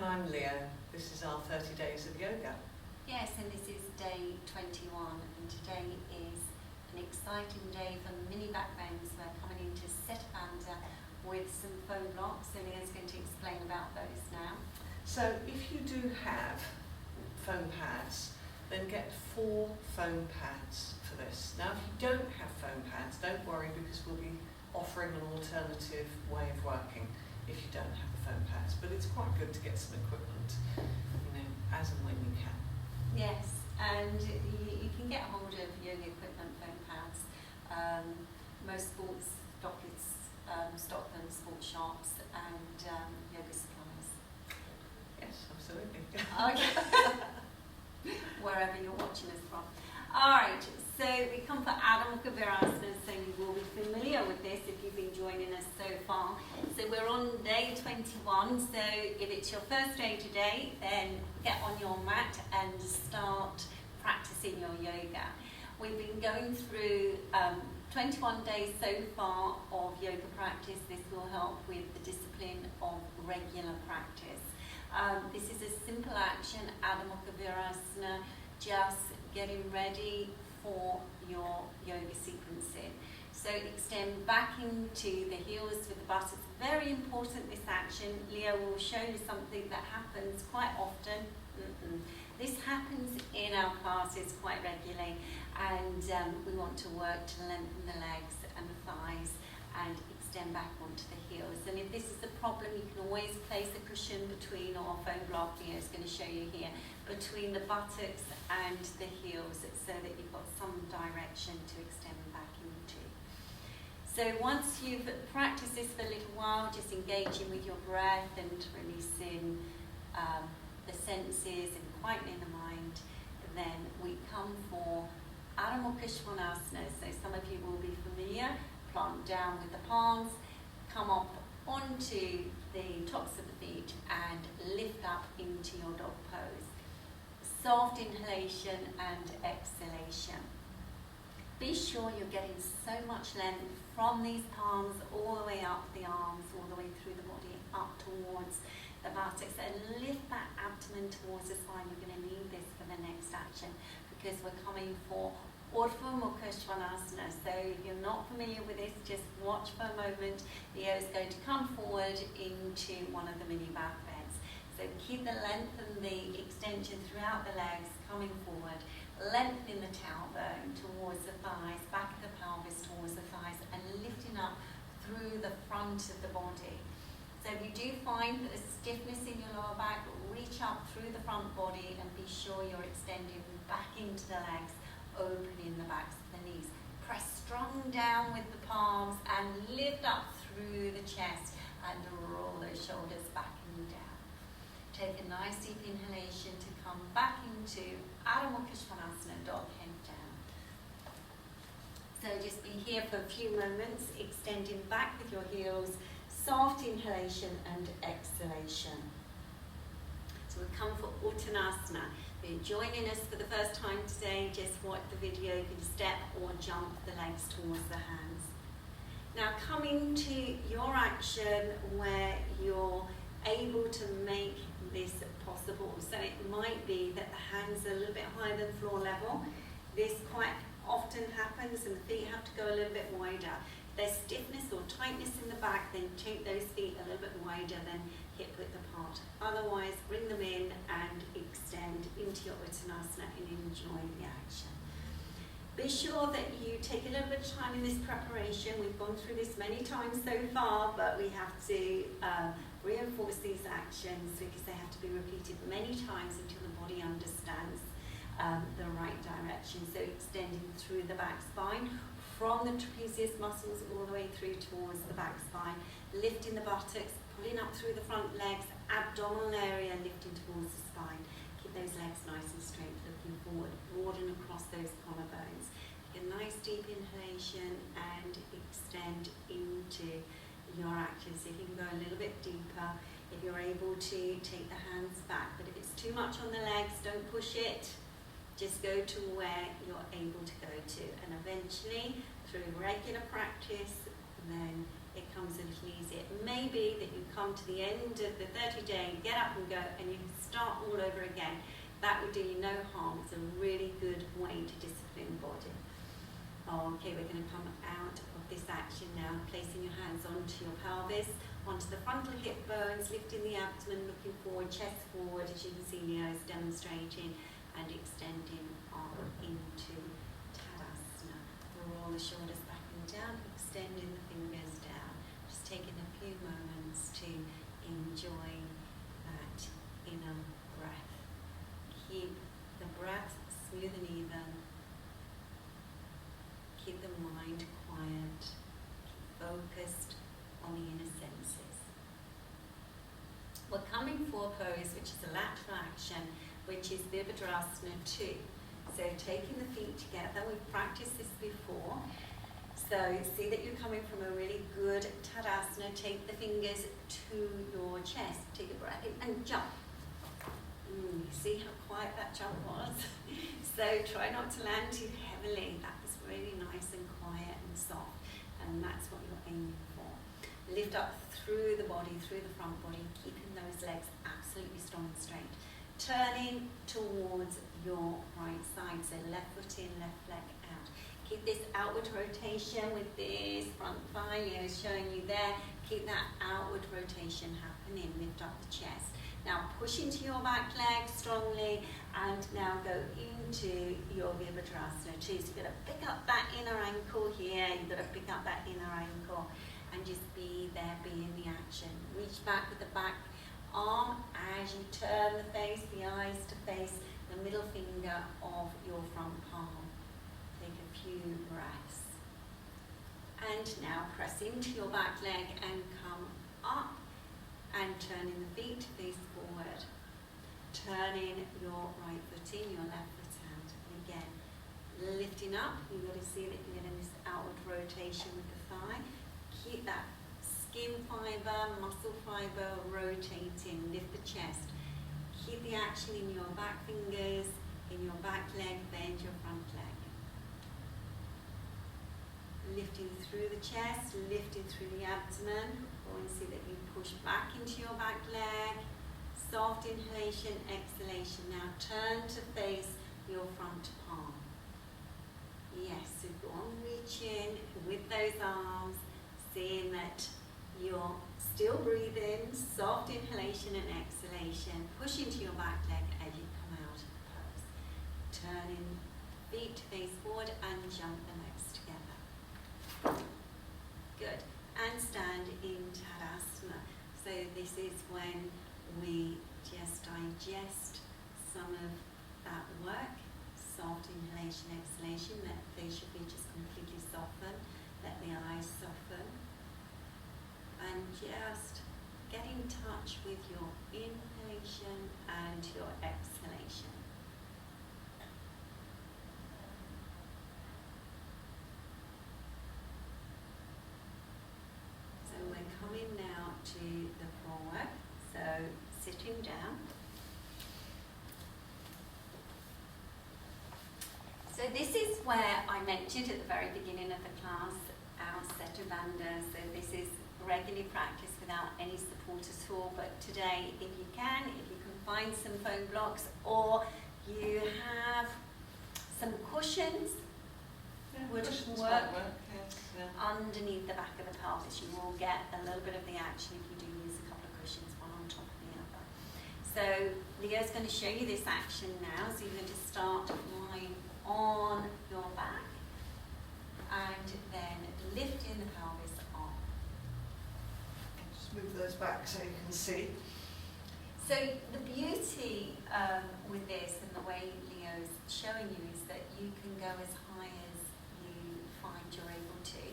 And I'm Leo. This is our 30 days of yoga. Yes, and this is day 21, and today is an exciting day for mini back bends. We're coming into Setabandha with some foam blocks, and Leo's going to explain about those now. So if you do have foam pads, then get 4 foam pads for this. Now if you don't have foam pads, don't worry, because we'll be offering an alternative way of working if you don't have the foam pads. But it's quite good to get some equipment, as and when you can. Yes, and you can get hold of yoga equipment, foam pads. Most sports stockists stock them, sports shops, and yoga supplies. Yes, absolutely. Okay. Wherever you're watching us from. Alright, so we come for Adho Mukha Virasana, so you will be familiar with this if you've been joining us so far. So we're on day 21, so if it's your first day today, then get on your mat and start practicing your yoga. We've been going through 21 days so far of yoga practice. This will help with the discipline of regular practice. This is a simple action, Adho Mukha Virasana, just getting ready for your yoga sequencing. So extend back into the heels with the buttocks. Very important, this action. Leo will show you something that happens quite often. This happens in our classes quite regularly, and we want to work to lengthen the legs and the thighs and extend back onto the heels. And if this is a problem, you can always place a cushion between, or a foam block, Leo's going to show you here, between the buttocks and the heels, so that you've got some direction to extend back into. So once you've practiced this for a little while, just engaging with your breath and releasing the senses and quietening the mind, then we come for Adho Mukha Svanasana. So some of you will be familiar. Plant down with the palms, come up onto the tops of the feet and lift up into your dog pose. Soft inhalation and exhalation. Be sure you're getting so much length from these palms all the way up the arms, all the way through the body, up towards the buttocks, and lift that abdomen towards the spine. You're going to need this for the next action, because we're coming for Urdhva Mukha Svanasana. So if you're not familiar with this, just watch for a moment. Leo is going to come forward into one of the mini back bends. So keep the length and the extension throughout the legs, coming forward, lengthening the tailbone towards the thighs, back of the pelvis towards the thighs, and lifting up through the front of the body. So if you do find a stiffness in your lower back, reach up through the front body and be sure you're extending back into the legs, opening the backs of the knees. Press strong down with the palms and lift up through the chest and roll those shoulders back and down. Take a nice deep inhalation to come back into Adho Mukha Svanasana, dog head down. So just be here for a few moments, extending back with your heels, soft inhalation and exhalation. So we come for Uttanasana. If you're joining us for the first time today, just watch the video, you can step or jump the legs towards the hands. Now coming to your action where you're able to make this possible. So it might be that the hands are a little bit higher than floor level. This quite often happens and the feet have to go a little bit wider. If there's stiffness or tightness in the back, then take those feet a little bit wider than hip width apart. Otherwise, bring them in and extend into your Uttanasana and enjoy the action. Be sure that you take a little bit of time in this preparation. We've gone through this many times so far, but we have to reinforce these actions because they have to be repeated many times until the body understands the right direction. So extending through the back spine, from the trapezius muscles all the way through towards the back spine, lifting the buttocks, pulling up through the front legs, abdominal area lifting towards the spine. Keep those legs nice and straight, looking forward, broaden across those collarbones. Take a nice deep inhalation and extend into your action. So if you can go a little bit deeper, if you're able to take the hands back. But if it's too much on the legs, don't push it. Just go to where you're able to go to, and eventually through regular practice then it comes a little easier. It may be that you come to the end of the 30-day, get up and go, and you start all over again. That would do you no harm. It's a really good way to discipline the body. Okay, we're going to come out of this action now, placing your hands onto your pelvis, onto the frontal hip bones, lifting the abdomen, looking forward, chest forward, as you can see Leo is demonstrating, and extending on into Tadasana. Roll the shoulders back and down, extending the fingers down. Just taking a few moments to enjoy that inner breath. Keep the breath smooth and even. Keep the mind quiet. Keep focused on the inner senses. We're coming for a pose which is a lateral action, which is Virabhadrasana 2. So taking the feet together, we've practiced this before. So see that you're coming from a really good Tadasana. Take the fingers to your chest. Take a breath in and jump. See how quiet that jump was? So try not to land too heavily. That was really nice and quiet and soft. And that's what you're aiming for. Lift up through the body, through the front body, keeping those legs absolutely strong and straight. Turning towards your right side. So left foot in, left leg out. Keep this outward rotation with this front thigh. Leo's showing you there. Keep that outward rotation happening. Lift up the chest. Now push into your back leg strongly, and now go into your Virabhadrasana 2. So you've got to pick up that inner ankle here, you've got to pick up that inner ankle, and just be there, be in the action. Reach back with the back arm as you turn the face, the eyes to face the middle finger of your front palm. Take a few breaths. And now press into your back leg and come up. And turning the feet to face forward. Turning your right foot in, your left foot out. And again, lifting up. You've got to see that you're getting this outward rotation with the thigh. Keep that skin fibre, muscle fibre rotating. Lift the chest. Keep the action in your back fingers, in your back leg, bend your front leg. Lifting through the chest, lifting through the abdomen. And see that you push back into your back leg. Soft inhalation, exhalation. Now turn to face your front palm. Yes, so go on reaching with those arms, seeing that you're still breathing. Soft inhalation and exhalation. Push into your back leg as you come out of the pose. Turning feet to face forward and jump the legs together. Good. And stand in Tadasana. So this is when we just digest some of that work. Soft inhalation, exhalation. Let the facial features completely soften. Let the eyes soften. And just get in touch with your inhalation and your exhalation. We're coming now to the core work, so sitting down. So this is where I mentioned at the very beginning of the class our Setu-bandha. So this is regularly practiced without any support at all, but today if you can find some foam blocks, or you have some cushions, would work. Underneath the back of the pelvis. You will get a little bit of the action if you do use a couple of cushions, one on top of the other. So Leo's going to show you this action now. So you're going to start lying on your back and then lifting the pelvis up. Just move those back so you can see. So the beauty with this and the way Leo's showing you is that you can go as high as you find you're able to.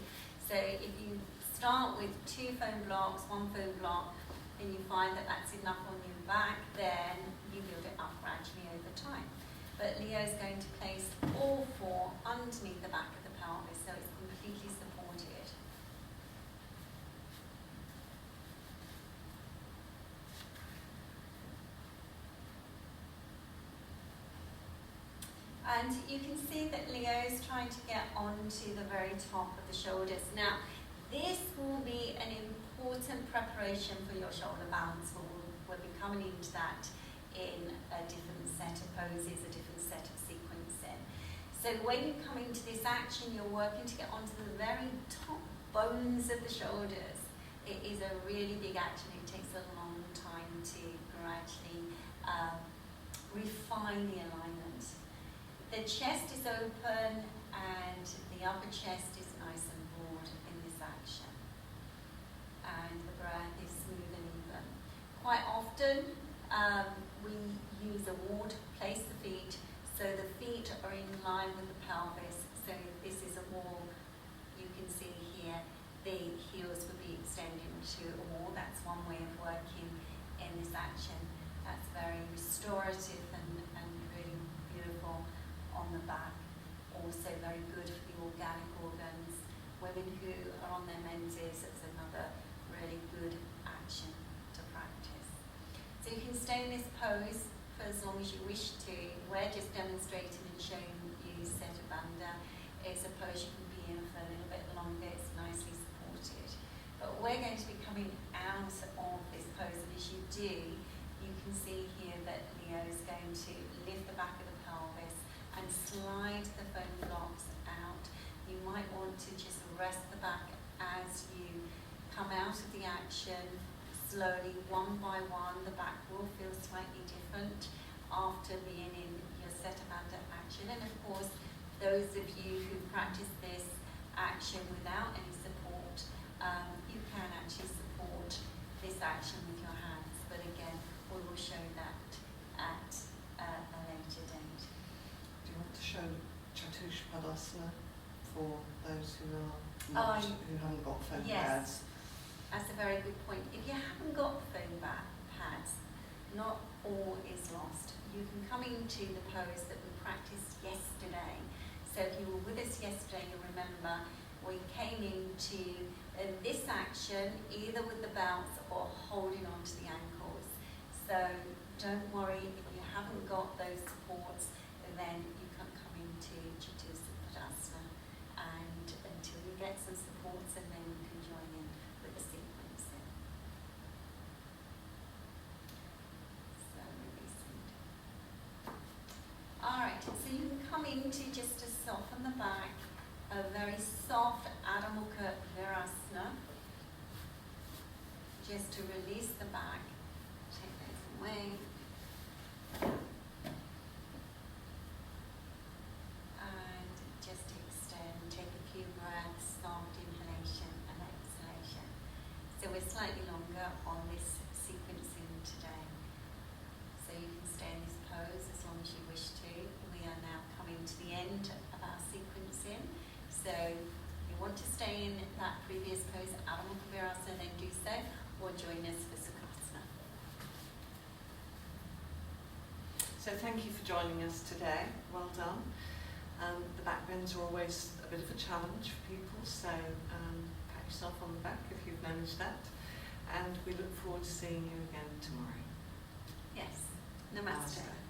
So if you start with 2 foam blocks, 1 foam block, and you find that that's enough on your back, then you build it up gradually over time. But Leo's going to place all 4 underneath the back of the pelvis, so it's completely supported. And you can see that Leo's trying to get onto the very top of the shoulders. Now, This will be an important preparation for your shoulder balance. We'll be coming into that in a different set of poses, a different set of sequencing. So when you come into this action, you're working to get onto the very top bones of the shoulders. It is a really big action. It takes a long time to gradually refine the alignment. The chest is open and the upper chest is nice and broad in this action. And the breath is smooth and even. Quite often we use a wall to place the feet so the feet are in line with the pelvis. So this is a wall. You can see here the heels would be extending to a wall. That's one way of working in this action. That's very restorative and really beautiful on the back. Also very good for the organic organs. Women who are on their menses, it's another really good action to practice. So you can stay in this pose for as long as you wish to. We're just demonstrating and showing you Setu Bandha. It's a pose you can be in for a little bit longer. It's nicely supported. But we're going to be coming out of this pose, and as you do, you can see here that Leo is going to lift the back of the pelvis and slide the foam blocks out. You might want to just rest the back as you come out of the action. Slowly, one by one, the back will feel slightly different after being in your Setu Bandha action. And of course, those of you who practice this action without any support, you can actually support this action with your hands. But again, we will show that at a later date. Do you want to show Chaturpadasana for those who are who haven't got foam pads? That's a very good point. If you haven't got foam pads, not all is lost. You can come into the pose that we practiced yesterday. So if you were with us yesterday, you'll remember we came into this action either with the belts or holding onto the ankles. So don't worry if you haven't got those supports, then you can come into Chaturpadasana and until you get some supports, and then you can join in with the sequencing. So releasing. Alright, so you can come into just to soften the back, a very soft Adho Mukha Virasana, just to release the back, take those away. And just extend, take a few breaths, soft inhalation and exhalation. So we're slightly longer on this sequencing today. So you can stay in this pose as long as you wish to. We are now coming to the end of our sequencing. So if you want to stay in that previous pose, Adho Mukha Virasana, then do so, or join us for Sukhasana. So thank you for joining us today. Well done. The back bends are always a bit of a challenge for people, so pat yourself on the back if you've managed that. And we look forward to seeing you again tomorrow. Yes. Namaste. Namaste.